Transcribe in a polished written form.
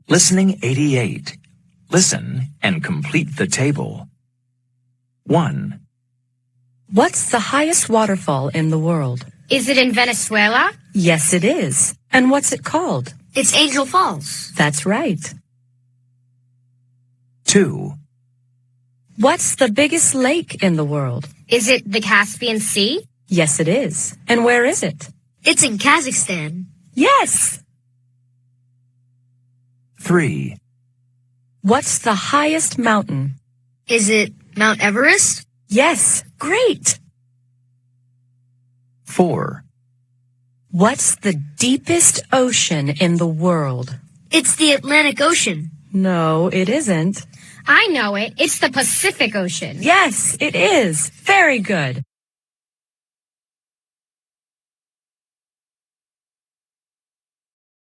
Listening 88. Listen and complete the table. 1. What's the highest waterfall in the world? Is it in Venezuela? Yes, it is. And what's it called? It's Angel Falls. That's right. 2. What's the biggest lake in the world? Is it the Caspian Sea? Yes, it is. And where is it? It's in Kazakhstan. Yes! 3. What's the highest mountain? Is it Mount Everest? Yes, great! 4. What's the deepest ocean in the world? It's the Atlantic Ocean. No, it isn't. I know it. It's the Pacific Ocean. Yes, it is. Very good.